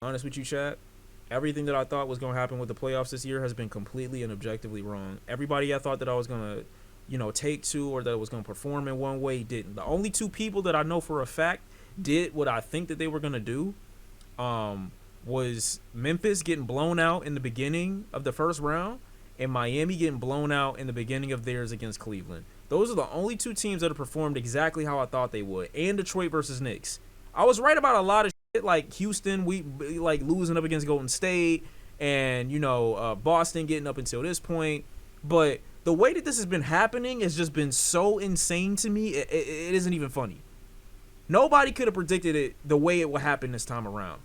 honest with you, Chad, everything that I thought was going to happen with the playoffs this year has been completely and objectively wrong. Everybody I thought that I was going to, take to or that it was going to perform in one way didn't. The only two people that I know for a fact did what I think that they were going to do was Memphis getting blown out in the beginning of the first round and Miami getting blown out in the beginning of theirs against Cleveland. Those are the only two teams that have performed exactly how I thought they would. And Detroit versus Knicks. I was right about a lot of shit, like Houston, we like losing up against Golden State, and Boston getting up until this point. But the way that this has been happening has just been so insane to me. It isn't even funny. Nobody could have predicted it the way it would happen this time around.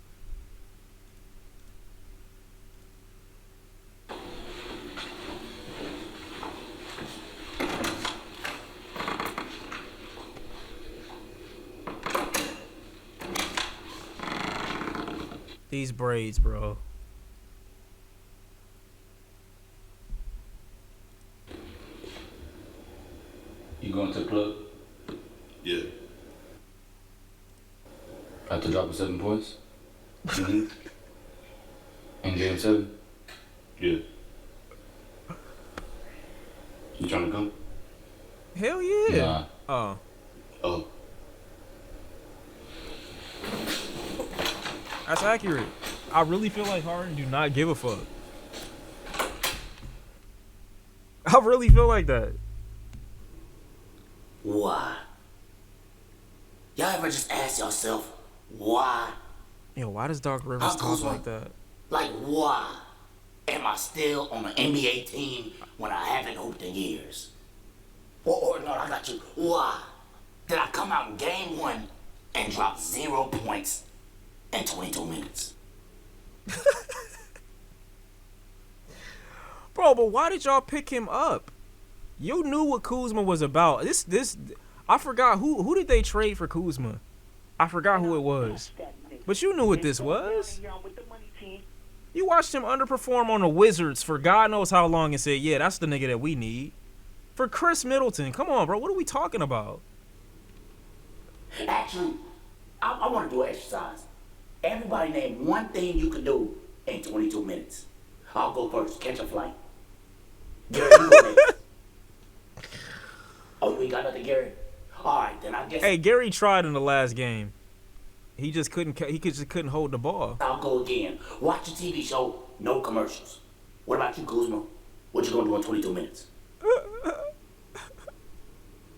These braids, bro. You going to the club? Yeah. After dropping 7 points? Mm-hmm. In game 7? Yeah. You trying to come? Hell yeah. Nah. Oh. Oh. That's accurate. I really feel like Harden do not give a fuck. I really feel like that. Why? Y'all ever just ask yourself, why? Yo, why does Doc Rivers talk like that? Like, why am I still on an NBA team when I haven't hooped in years? Or no, I got you. Why did I come out in game 1 and drop 0 points in 22 minutes? Bro, but why did y'all pick him up? You knew what Kuzma was about. I forgot who did they trade for Kuzma? I forgot who it was. But you knew what this was. You watched him underperform on the Wizards for God knows how long and said, yeah, that's the nigga that we need. For Chris Middleton. Come on, bro. What are we talking about? Actually, I want to do an exercise. Everybody name one thing you can do in 22 minutes. I'll go first. Catch a flight. Gary, you go next. Oh, you ain't got nothing, Gary? All right, then I guess. Hey, Gary tried in the last game. He just couldn't. He just couldn't hold the ball. I'll go again. Watch a TV show, no commercials. What about you, Kuzma? What you gonna do in 22 minutes?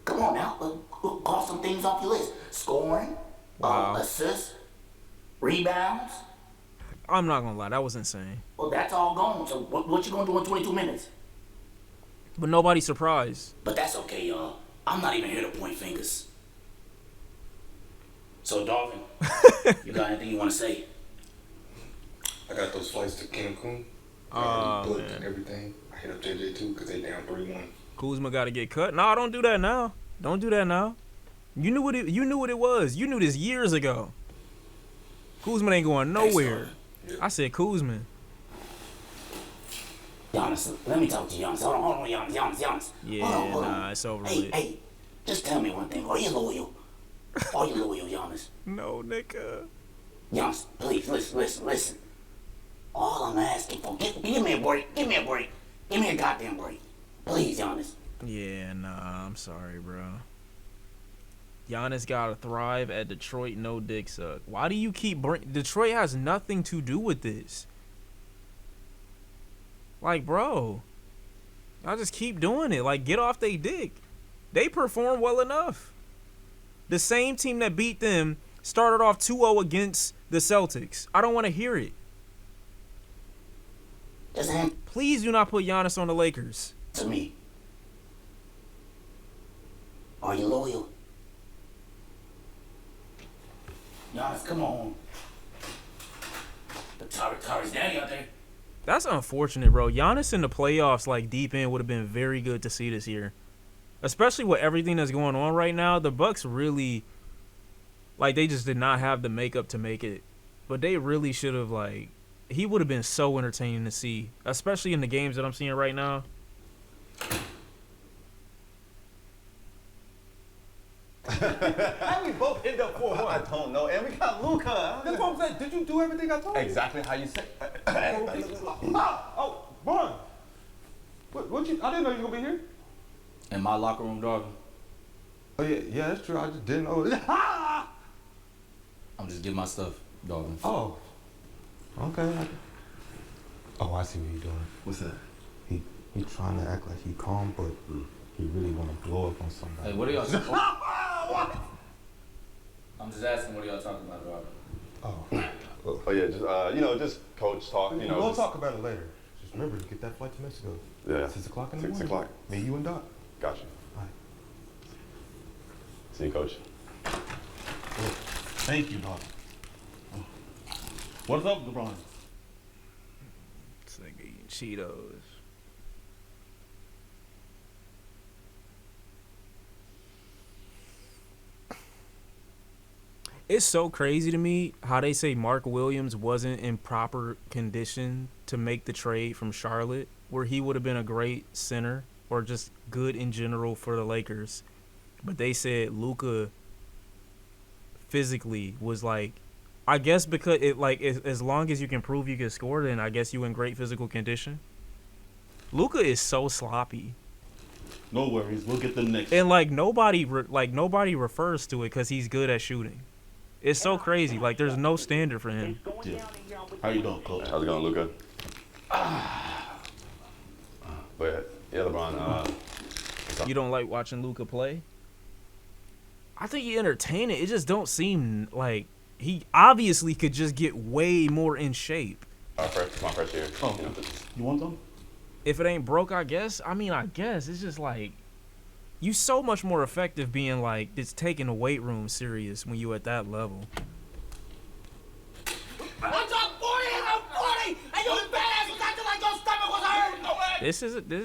Come on now, call some things off your list. Scoring, Wow. assists, rebounds. I'm not gonna lie, that was insane. Well, that's all gone. So what you gonna do in 22 minutes? But nobody's surprised. But that's okay, y'all. I'm not even here to point fingers. So, Darvin, you got anything you want to say? I got those flights to Cancun. Booked and everything. I hit up JJ too because they down 3-1. Kuzma got to get cut. Nah, don't do that now. Don't do that now. You knew what it was. You knew this years ago. Kuzma ain't going nowhere. Yeah. I said Kuzma. Giannis, let me talk to Giannis. Hold on, Giannis. Yeah, Hold on. nah, it's over Hey, with. hey, just tell me one thing. Are you loyal? Are you loyal, Giannis? No, nigga. Giannis, please, listen. All I'm asking for, give me a break. Give me a break. Give me a goddamn break. Please, Giannis. Yeah, nah, I'm sorry, bro. Giannis gotta thrive at Detroit, no dick suck. Why do you keep Detroit has nothing to do with this. Like, bro, y'all just keep doing it. Like, get off they dick. They perform well enough. The same team that beat them started off 2-0 against the Celtics. I don't want to hear it. Just answer Please do not put Giannis on the Lakers. me. Are you loyal? Giannis, come on. The Tara's daddy out there. That's unfortunate, bro. Giannis in the playoffs, like deep in, would have been very good to see this year. Especially with everything that's going on right now. The Bucks really, like, they just did not have the makeup to make it. But they really should have, like, he would have been so entertaining to see. Especially in the games that I'm seeing right now. How we both end up 4-1? I don't know, and we got Luka. That's what I'm saying. Did you do everything I told you? Exactly how you said. Oh, Bron. What you? I didn't know you was gonna be here. In my locker room, dog. Oh yeah, that's true. I just didn't know. I'm just getting my stuff, dog. Oh. Okay. Oh, I see what he's doing. What's that? He trying to act like he calm, but he really want to blow up on somebody. Hey, what are y'all talking about? I'm just asking, what are y'all talking about, dog? Oh. Oh yeah, just coach talk. We'll talk about it later. Just remember to get that flight to Mexico. Yeah. 6 o'clock in the 6 morning. o'clock. Me, you, and Doc. Gotcha. All right. See you, coach. Thank you, Doc. What's up, LeBron? It's like eating Cheetos. It's so crazy to me how they say Mark Williams wasn't in proper condition to make the trade from Charlotte, where he would have been a great center or just good in general for the Lakers. But they said Luka physically was like, I guess because as long as you can prove you can score, then I guess you in great physical condition. Luka is so sloppy. No worries, we'll get them next. And nobody refers to it because he's good at shooting. It's so crazy. Like there's no standard for him. Yeah. How you doing, coach? How's it going, Luka? But yeah, LeBron. You don't like watching Luka play? I think he entertaining. It just don't seem like he obviously could just get way more in shape. My first year. Oh, you want some? If it ain't broke, I guess. I mean, I guess it's just like you so much more effective being like it's taking the weight room serious when you at that level. What's up, 40 and I'm 40, and you badass was acting like your stomach was hurting.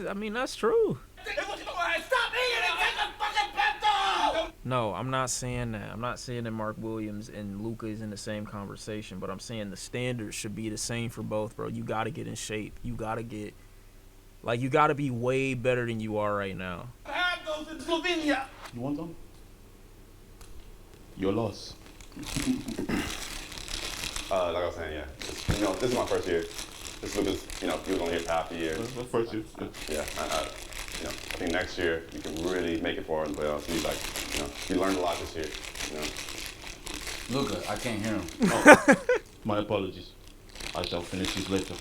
I mean, that's true. Stop eating and take a fucking Pepto! No, I'm not saying that. I'm not saying that Mark Williams and Luka is in the same conversation, but I'm saying the standards should be the same for both, bro. You got to get in shape. You got to get, you got to be way better than you are right now. You want some? Your loss. Like I was saying, yeah. This is my first year. This Luka's, he was only here for half the year. That's my first year. Yeah, I think next year you can really make it far in the playoffs. You learned a lot this year. Luka, I can't hear him. Oh, my apologies. I shall finish this later.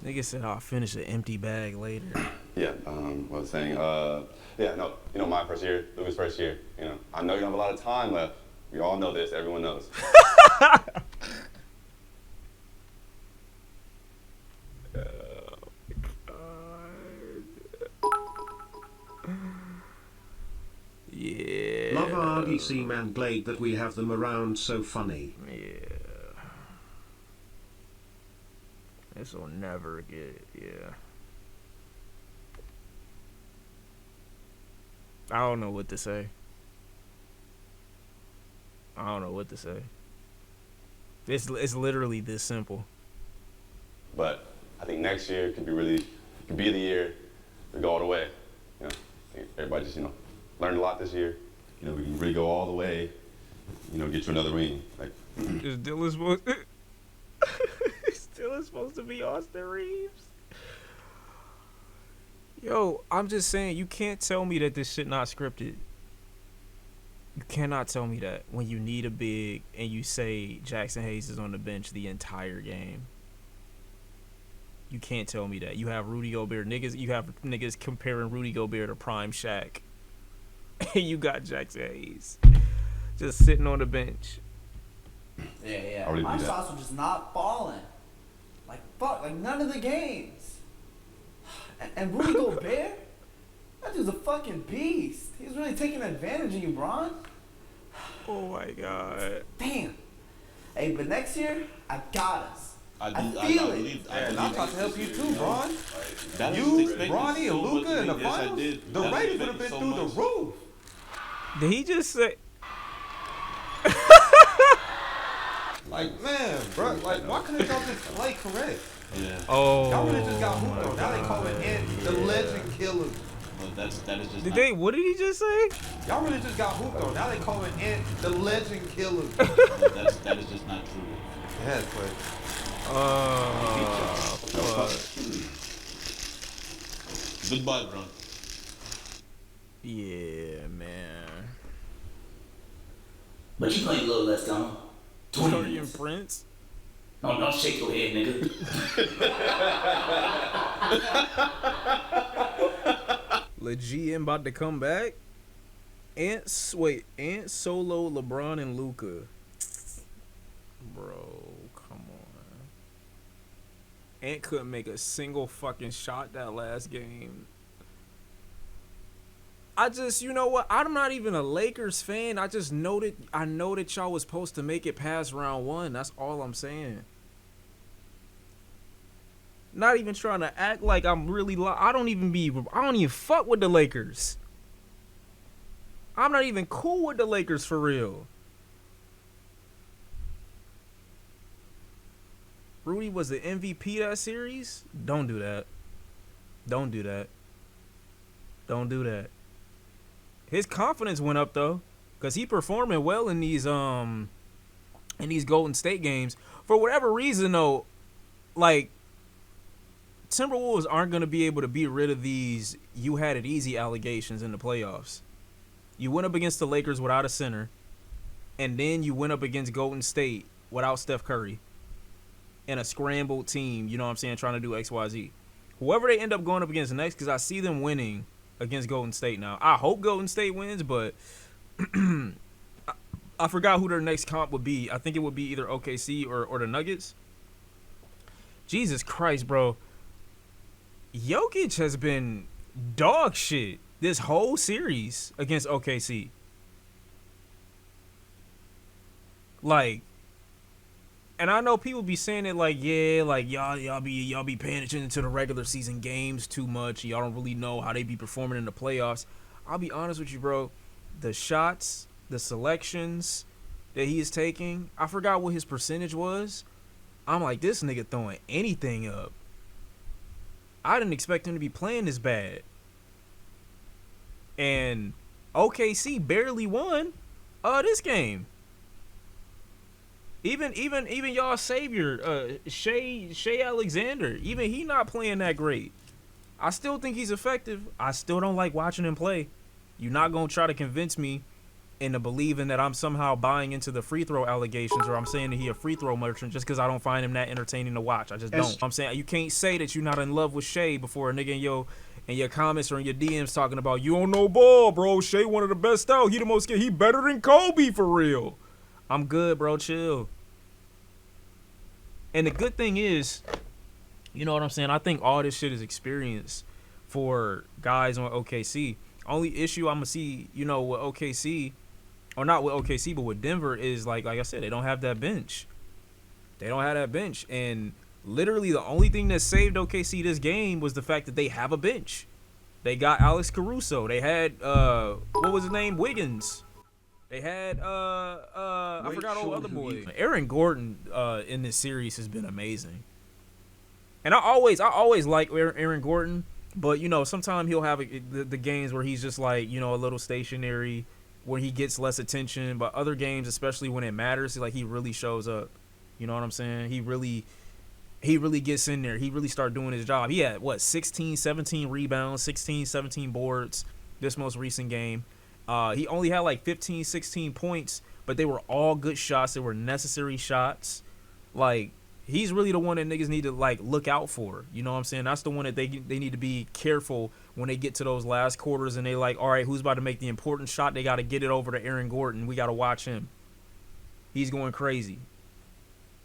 Nigga said I'll finish an empty bag later. Yeah, what I was saying, my first year, Luka's first year, I know you don't have a lot of time left. We all know this, everyone knows. Yeah. Love RDC man Glade that we have them around so funny. Yeah. This will never get, yeah. I don't know what to say. It's literally this simple. But I think next year could be the year to go all the way. I think everybody just, learned a lot this year. We can really go all the way, get you another ring. Is Dylan supposed to be Austin Reeves? Yo, I'm just saying, you can't tell me that this shit not scripted. You cannot tell me that when you need a big and you say Jackson Hayes is on the bench the entire game. You can't tell me that. You have Rudy Gobert. You have niggas comparing Rudy Gobert to Prime Shaq. And you got Jackson Hayes just sitting on the bench. Yeah. Already My do that. shots were just not falling. Like, fuck, like none of the games. And Rudy Gobert? That dude's a fucking beast. He's really taking advantage of you, Bron. Oh my God. Damn. Hey, but next year, I got us. I feel it. believe. And I'm about to help you too, Bron. That was You, expected Bronny, so and much Luka of in me. the Yes, I finals, did. the That was ratings would have been expected so through much. the roof. Did he just say? Like, man, bro, why couldn't y'all just play correct? Yeah. Oh. Y'all would have just got hooped on. Now they call it the legend killer. But that is just. Did not, they? What did he just say? Y'all really just got hooped on. Now they call it Ant the Legend Killer. that is just not true. Yeah, but Goodbye, Bron. Yeah, man. But you playing a little less, Tom. 20 Torian minutes. Prince. No, don't shake your head, nigga. Legit about to come back. Ant Solo, LeBron, and Luca. Bro, come on. Ant couldn't make a single fucking shot that last game. I just, you know what? I'm not even a Lakers fan. I just know that y'all was supposed to make it past round 1. That's all I'm saying. Not even trying to act like I'm really. I don't even fuck with the Lakers. I'm not even cool with the Lakers for real. Rudy was the MVP that series. Don't do that. Don't do that. Don't do that. His confidence went up though, cause he performing well in these Golden State games. For whatever reason though, like Timberwolves aren't gonna be able to be rid of these "you had it easy" allegations in the playoffs. You went up against the Lakers without a center, and then you went up against Golden State without Steph Curry and a scrambled team, you know what I'm saying, trying to do XYZ. Whoever they end up going up against next, because I see them winning against Golden State now. I hope Golden State wins, but I forgot who their next comp would be. I think it would be either OKC or the Nuggets. Jesus Christ, bro. Jokic has been dog shit this whole series against OKC. Like, and I know people be saying it like, yeah, like y'all be paying attention to the regular season games too much. Y'all don't really know how they be performing in the playoffs. I'll be honest with you, bro. The shots, the selections that he is taking, I forgot what his percentage was. I'm like, this nigga throwing anything up. I didn't expect him to be playing this bad. And OKC barely won this game. Even y'all savior, Shea Alexander, even he not playing that great. I still think he's effective. I still don't like watching him play. You're not gonna try to convince me into believing that I'm somehow buying into the free throw allegations, or I'm saying that he a free throw merchant just because I don't find him that entertaining to watch. I just don't. I'm saying you can't say that you're not in love with Shea before a nigga in your comments or in your DMs talking about you don't know ball, bro. Shea one of the best out. He the most. He better than Kobe for real. I'm good, bro. Chill. And the good thing is, you know what I'm saying? I think all this shit is experience for guys on OKC. Only issue I'm going to see, you know, with OKC, or not with OKC, but with Denver is, like I said, they don't have that bench. They don't have that bench. And literally the only thing that saved OKC this game was the fact that they have a bench. They got Alex Caruso. They had, what was his name? Wiggins. They had I forgot all the other boys. Aaron Gordon in this series has been amazing. And I always like Aaron Gordon, but you know, sometimes he'll have the games where he's just like, you know, a little stationary, where he gets less attention, but other games, especially when it matters, like he really shows up. You know what I'm saying? He really gets in there. He really start doing his job. He had 16, 17 rebounds, 16, 17 boards this most recent game. He only had like 15, 16 points, but they were all good shots. They were necessary shots. Like, he's really the one that niggas need to, like, look out for. You know what I'm saying? That's the one that they need to be careful when they get to those last quarters and they like, all right, who's about to make the important shot? They got to get it over to Aaron Gordon. We got to watch him. He's going crazy.